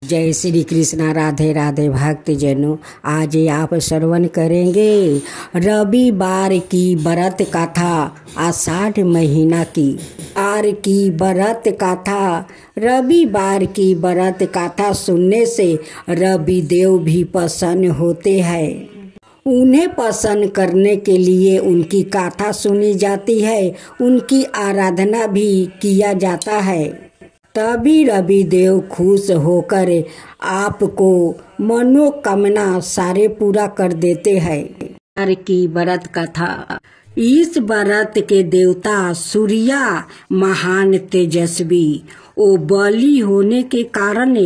जय श्री कृष्णा। राधे राधे भक्तजनों, आज आप श्रवण करेंगे रविवार की व्रत कथा, आषाढ़ महीना की आर की व्रत कथा। रविवार की व्रत कथा सुनने से रवि देव भी प्रसन्न होते हैं। उन्हें प्रसन्न करने के लिए उनकी कथा सुनी जाती है, उनकी आराधना भी किया जाता है। तभी रवि देव खुश होकर आपको मनोकामना सारे पूरा कर देते हैं। रविवार की व्रत कथा। इस व्रत के देवता सूर्या महान तेजस्वी ओ बलि होने के कारण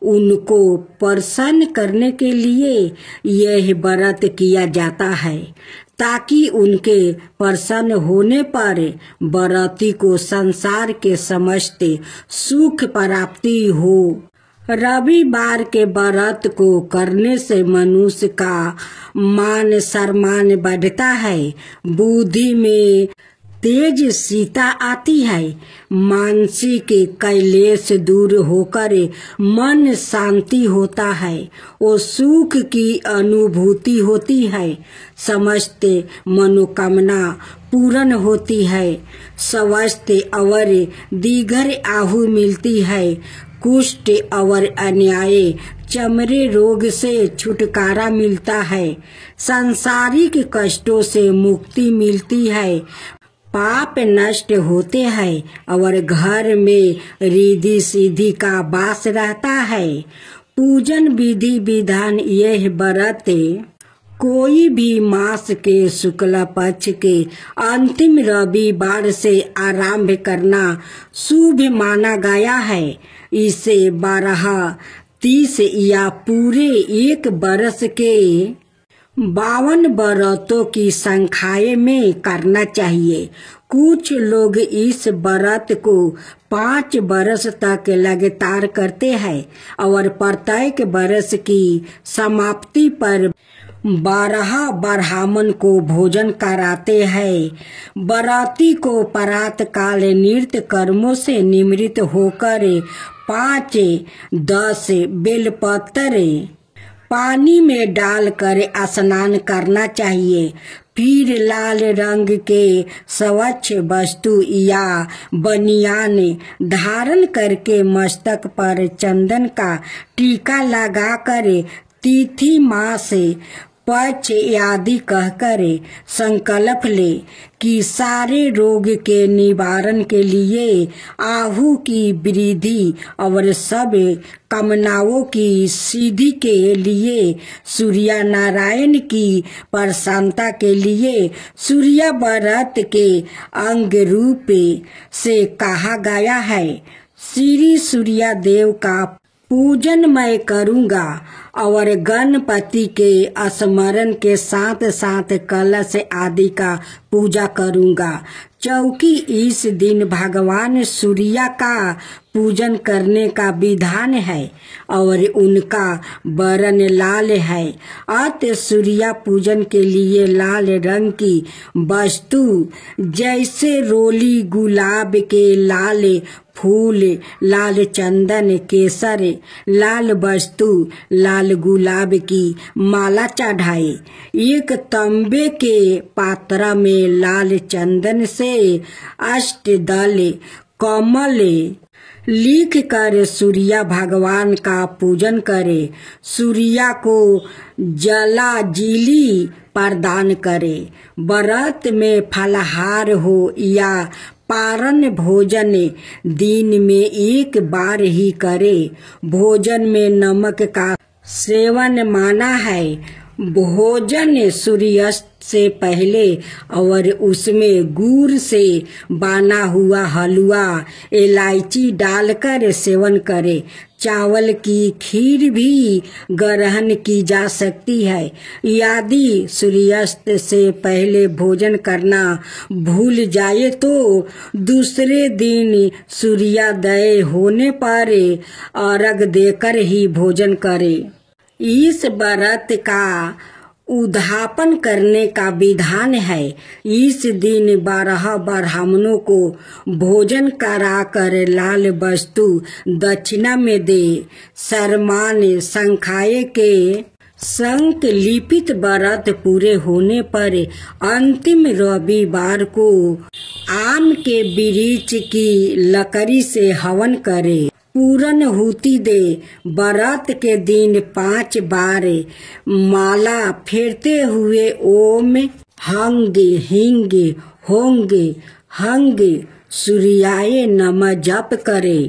उनको प्रसन्न करने के लिए यह व्रत किया जाता है, ताकि उनके प्रसन्न होने पर व्रती को संसार के समस्त सुख प्राप्ति हो। रविवार के व्रत को करने से मनुष्य का मान सम्मान बढ़ता है, बुद्धि में तेज सीता आती है, मानसिक क्लेश दूर होकर मन शांति होता है और सुख की अनुभूति होती है, समस्त मनोकामना पूर्ण होती है, स्वस्थ और दीर्घ आयु मिलती है, कुष्ठ और अन्याय चमड़े रोग से छुटकारा मिलता है, सांसारिक कष्टों से मुक्ति मिलती है, पाप नष्ट होते हैं और घर में रिद्धि सिद्धि का वास रहता है। पूजन विधि विधान। यह व्रत कोई भी मास के शुक्ल पक्ष के अंतिम रविवार से आरंभ करना शुभ माना गया है। इसे 12, 30 या पूरे एक वर्ष के 52 व्रतों की संख्या में करना चाहिए। कुछ लोग इस व्रत को 5 वर्ष तक लगातार करते हैं और प्रत्येक वर्ष की समाप्ति पर 12 ब्राह्मण को भोजन कराते हैं। व्रती को प्रातः काल नित्य कर्मों से निवृत्त होकर 5-10 बेलपत्र पानी में डालकर स्नान करना चाहिए। फिर लाल रंग के स्वच्छ वस्तु या बनियान धारण करके मस्तक पर चंदन का टीका लगाकर तिथि मास पक्ष आदि कहकर संकल्प ले कि सारे रोग के निवारण के लिए, आयु की वृद्धि और सब कामनाओं की सिद्धि के लिए, सूर्य नारायण की प्रसन्नता के लिए सूर्य व्रत के अंग रूप से कहा गया है। श्री सूर्य देव का पूजन मैं करूंगा और गणपति के स्मरण के साथ साथ कलश आदि का पूजा करूंगा, क्योंकि इस दिन भगवान सूर्य का पूजन करने का विधान है और उनका वर्ण लाल है। अतः सूर्य पूजन के लिए लाल रंग की वस्तु जैसे रोली, गुलाब के लाल फूल, लाल चंदन, केसर, लाल वस्तु, लाल गुलाब की माला चढ़ाए। एक तांबे के पात्र में लाल चंदन से अष्टदल कमल लिख कर सूर्य भगवान का पूजन करे। सूर्य को जलांजलि प्रदान करे। व्रत में फलाहार हो या पारण भोजन दिन में एक बार ही करे। भोजन में नमक का सेवन माना है। भोजन सूर्यास्त से पहले और उसमें गुड़ से बना हुआ हलवा, इलायची डालकर सेवन करे। चावल की खीर भी ग्रहण की जा सकती है। यदि सूर्यास्त से पहले भोजन करना भूल जाए तो दूसरे दिन सूर्योदय होने पर अर्घ देकर ही भोजन करे। इस व्रत का उद्यापन करने का विधान है। इस दिन 12 ब्राह्मणों को भोजन कराकर लाल वस्तु दक्षिणा में दे। सरमान संख्याए के संकलिपित व्रत पूरे होने पर अंतिम रविवार को आम के वृक्ष की लकड़ी से हवन करे। पूर्णाहुति दे। व्रत के दिन 5 बार माला फेरते हुए ओम हंगे हिंगे होंगे हंगे सूर्याय नमः जप करे।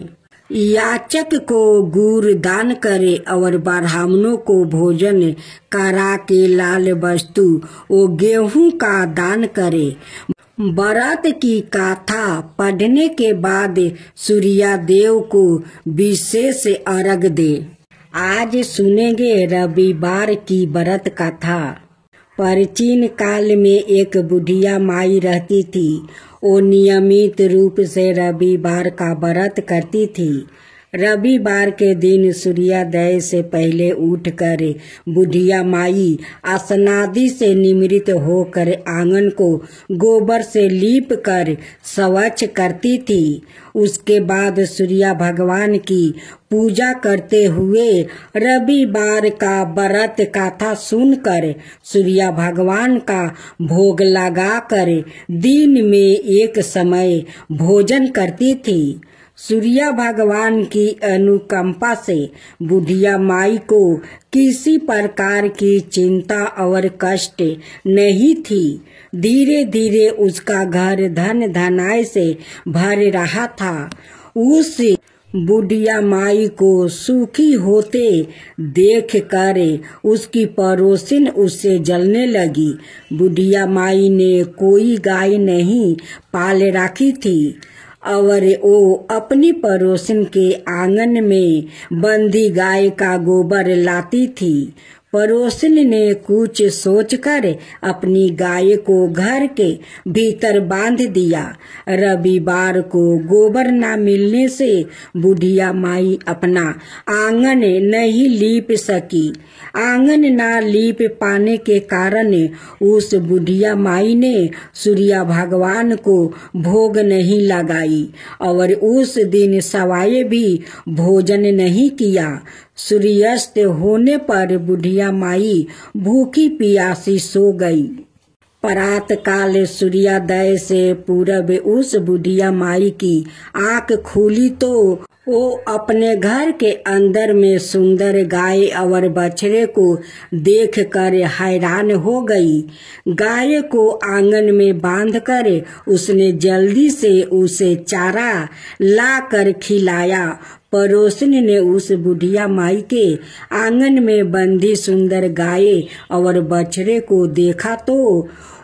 याचक को गुड़ दान करे और ब्राह्मणों को भोजन करा के लाल वस्तु और गेहूं का दान करे। व्रत की गाथा पढ़ने के बाद सूर्य देव को विशेष अर्घ दे। आज सुनेंगे रविवार की व्रत कथा। प्राचीन काल में एक बुढ़िया माई रहती थी। वो नियमित रूप से रविवार का व्रत करती थी। रविवार के दिन सूर्योदय से पहले उठकर बुढ़िया माई स्नादि से निमृत होकर आंगन को गोबर से लीप कर स्वच्छ करती थी। उसके बाद सूर्य भगवान की पूजा करते हुए रविवार का व्रत कथा सुनकर सूर्य भगवान का भोग लगाकर दिन में एक समय भोजन करती थी। सूर्य भगवान की अनुकंपा से बुढ़िया माई को किसी प्रकार की चिंता और कष्ट नहीं थी। धीरे धीरे उसका घर धन धनाय से भर रहा था। उस बुढ़िया माई को सुखी होते देख कर उसकी पड़ोसिन उससे जलने लगी। बुढ़िया माई ने कोई गाय नहीं पाल रखी थी और वो अपनी पड़ोसिन के आंगन में बंधी गाय का गोबर लाती थी। पड़ोसिन ने कुछ सोचकर अपनी गाय को घर के भीतर बांध दिया। रविवार को गोबर न मिलने से बुढ़िया माई अपना आंगन नहीं लीप सकी। आंगन न लीप पाने के कारण उस बुढ़िया माई ने सूर्य भगवान को भोग नहीं लगाई और उस दिन सवाए भी भोजन नहीं किया। सूर्यास्त होने पर बुढ़िया माई भूखी प्यासी सो गई। प्रात काल सूर्योदय से पूर्व उस बुढ़िया माई की आंख खुली तो वो अपने घर के अंदर में सुंदर गाय और बछड़े को देखकर हैरान हो गई। गाय को आंगन में बांधकर उसने जल्दी से उसे चारा लाकर खिलाया। पड़ोसिन ने उस बुढ़िया माई के आंगन में बंधी सुंदर गाय और बछड़े को देखा तो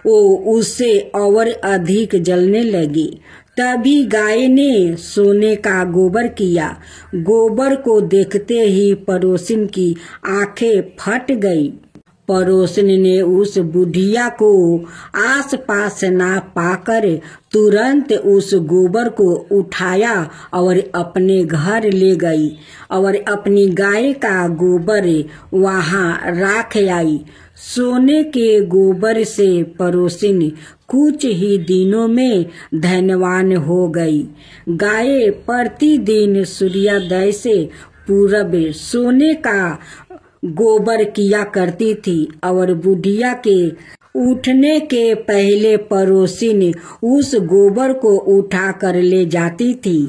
वो उससे और अधिक जलने लगी। तभी गाय ने सोने का गोबर किया। गोबर को देखते ही पड़ोसिन की आंखें फट गई। पड़ोसिन ने उस बुढ़िया को आसपास ना पाकर तुरंत उस गोबर को उठाया और अपने घर ले गई और अपनी गाय का गोबर वहां रख आई। सोने के गोबर से पड़ोसिन कुछ ही दिनों में धनवान हो गई। गाय प्रतिदिन सूर्योदय से पूर्व सोने का गोबर किया करती थी और बुढ़िया के उठने के पहले पड़ोसिन उस गोबर को उठा कर ले जाती थी।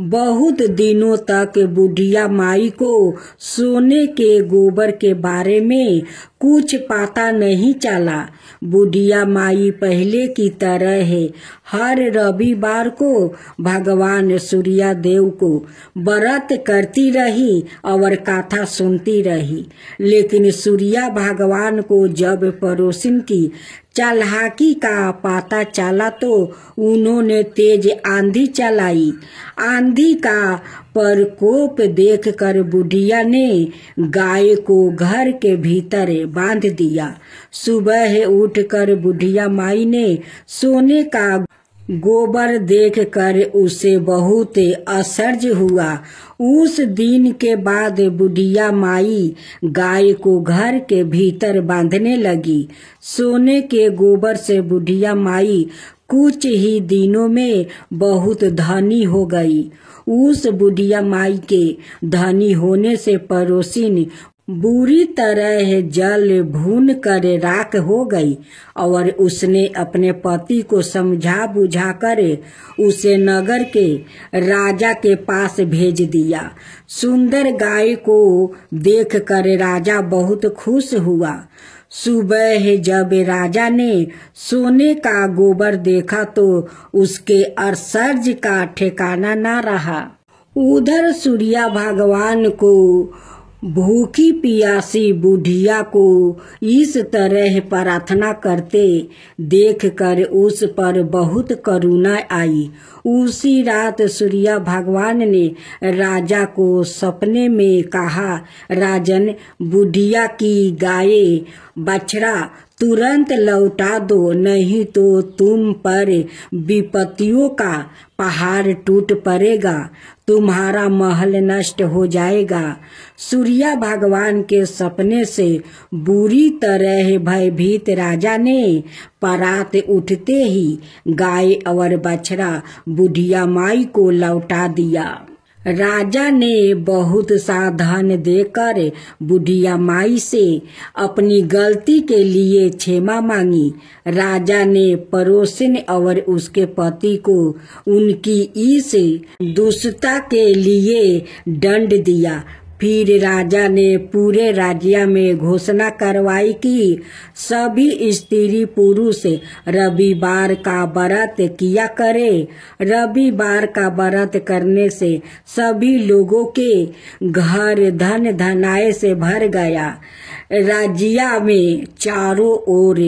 बहुत दिनों तक बुढ़िया माई को सोने के गोबर के बारे में कुछ पता नहीं चला। बुढ़िया माई पहले की तरह है हर रविवार को भगवान सूर्य देव को व्रत करती रही और कथा सुनती रही। लेकिन सूर्य भगवान को जब पड़ोसिन की चालाकी का पता चला तो उन्होंने तेज आंधी चलाई। आंधी का प्रकोप देखकर बुढ़िया ने गाय को घर के भीतर बांध दिया। सुबह उठकर बुढ़िया माई ने सोने का गोबर देख कर उसे बहुत आश्चर्य हुआ। उस दिन के बाद बुढ़िया माई गाय को घर के भीतर बांधने लगी। सोने के गोबर से बुढ़िया माई कुछ ही दिनों में बहुत धनी हो गई। उस बुढ़िया माई के धनी होने से पड़ोसिन बुरी तरह जल भून कर राख हो गई और उसने अपने पति को समझा बुझा कर उसे नगर के राजा के पास भेज दिया। सुंदर गाय को देखकर राजा बहुत खुश हुआ। सुबह जब राजा ने सोने का गोबर देखा तो उसके आश्चर्य का ठिकाना न रहा। उधर सूर्य भगवान को भूखी प्यासी बुढ़िया को इस तरह प्रार्थना करते देखकर उस पर बहुत करुणा आई। उसी रात सूर्य भगवान ने राजा को सपने में कहा, राजन, बुढ़िया की गाय बछड़ा तुरंत लौटा दो, नहीं तो तुम पर विपत्तियों का पहाड़ टूट पड़ेगा, तुम्हारा महल नष्ट हो जाएगा। सूर्य भगवान के सपने से बुरी तरह भयभीत राजा ने परात उठते ही गाय और बछड़ा बुढ़िया माई को लौटा दिया। राजा ने बहुत सा धन देकर बुढ़िया माई से अपनी गलती के लिए क्षमा मांगी। राजा ने पड़ोसिन और उसके पति को उनकी इस दुष्टता के लिए दंड दिया। फिर राजा ने पूरे राज्य में घोषणा करवाई कि सभी स्त्री पुरुष रविवार का व्रत किया करे। रविवार का व्रत करने से सभी लोगों के घर धन धनाए से भर गया। राज्य में चारों ओर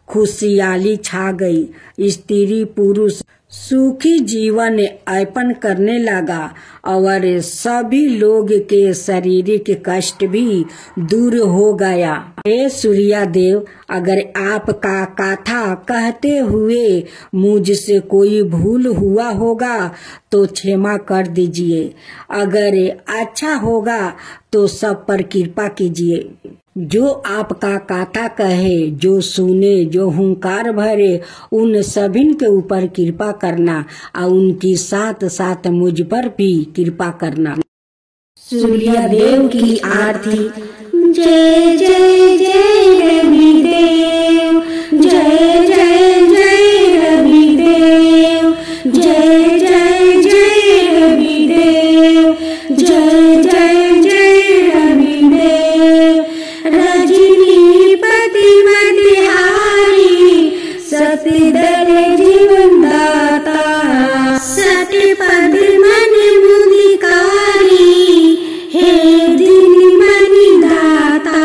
खुशहाली छा गई। स्त्री पुरुष सुखी जीवन यापन करने लगा और सभी लोग के शारीरिक कष्ट भी दूर हो गया। हे सूर्य देव, अगर आपका कथा कहते हुए मुझसे कोई भूल हुआ होगा तो क्षमा कर दीजिए। अगर अच्छा होगा तो सब पर कृपा कीजिए। जो आपका कथा कहे, जो सुने, जो हुंकार भरे, उन सभी के ऊपर कृपा करना और उनकी साथ साथ मुझ पर भी कृपा करना। सूर्य देव की आरती। जय जय जय रविदेव, जय जय जय रविदेव, जय जय जय रविदेव, जय जय जय रविदेव। रजनीपति मतिहारी, सतदल जीवन दाता, सतपद मन मुदिकारी, हे दिन मणि दाता।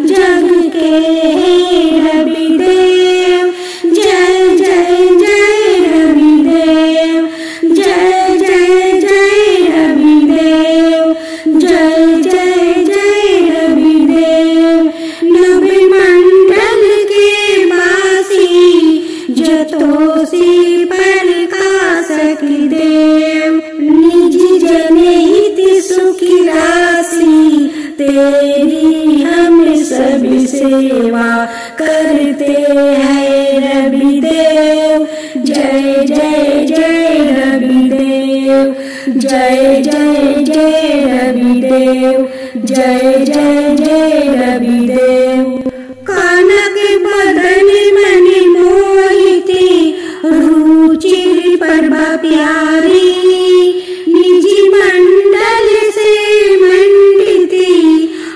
जग के हे रविदेव, जय जय जय रविदेव, जय जय जय रविदेव, जय जय जय रविदेव। नभ मंडल के वासी, जतोषी प्रकाशक देव। निज जनहित सुखी राशि, तेरी हम सब सेवा करते हैं रविदेव। जय जय जय रविदेव, जय जय जय रविदेव, जय जय जय रविदेव। कनक बदन मणि मोहिती, रुचिर प्रभा प्यारी, निज मंडल से मंडिती,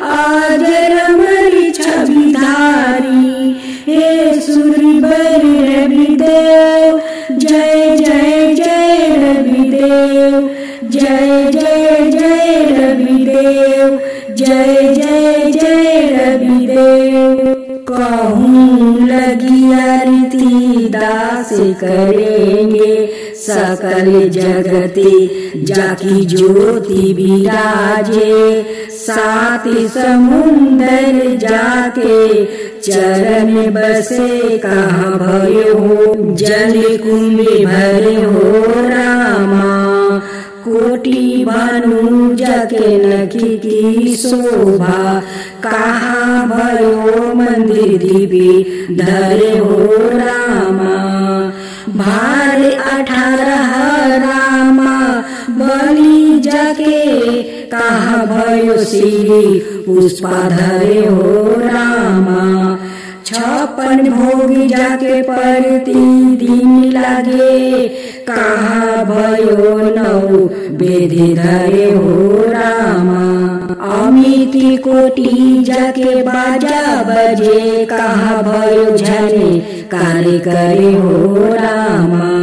आजर अमर छवि धारी। हे सूर्यवर रविदेव, जय जय जय रविदेव, जय जय जय रविदेव, जय जय जय रविदेव। कहूँ लगी आरती दास करेंगे, सकल जगति जाकी ज्योति विराजे। सात समुंदर जाके चरण बसे कहाँ भयो हो, जल कुंभ भरे हो रामा। कोटि भानु जाके नखी की शोभा, कहाँ भयो मंदिर दीपी धरे हो रामा। भार 18 रामा बलि जाके, कहाँ भयो श्री पुष्पा धरे हो रामा। 56 भोग जाके प्रतिदिन लागे, कहाँ भयो 9 वेदी धरे हो रामा। अमिति कोटि जाके बाजा बजे, कहाँ भयो झने कार्य करे हो रामा।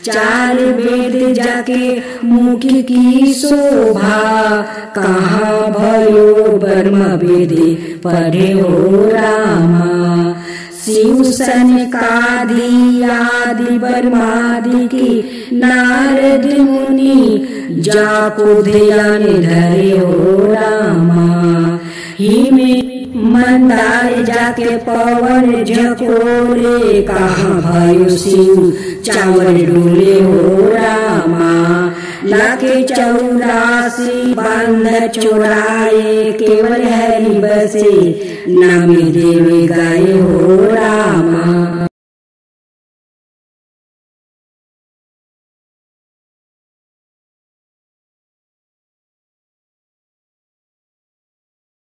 4 वेद जाके मुखी की शोभा, कहाँ भयो ब्रह्म वेदी पढ़े हो रामा। शिव सनकादि आदि ब्रह्मादि की नारद मुनि, जाको ध्यान धरे हो रामा। हिमे मंदार जाके पवन झकोरे, कहाँ भयो शिव चावल डोले हो रामा। लाखे 84 बांध चोराए, केवल हरि बसे नामी देवी गाये हो रामा।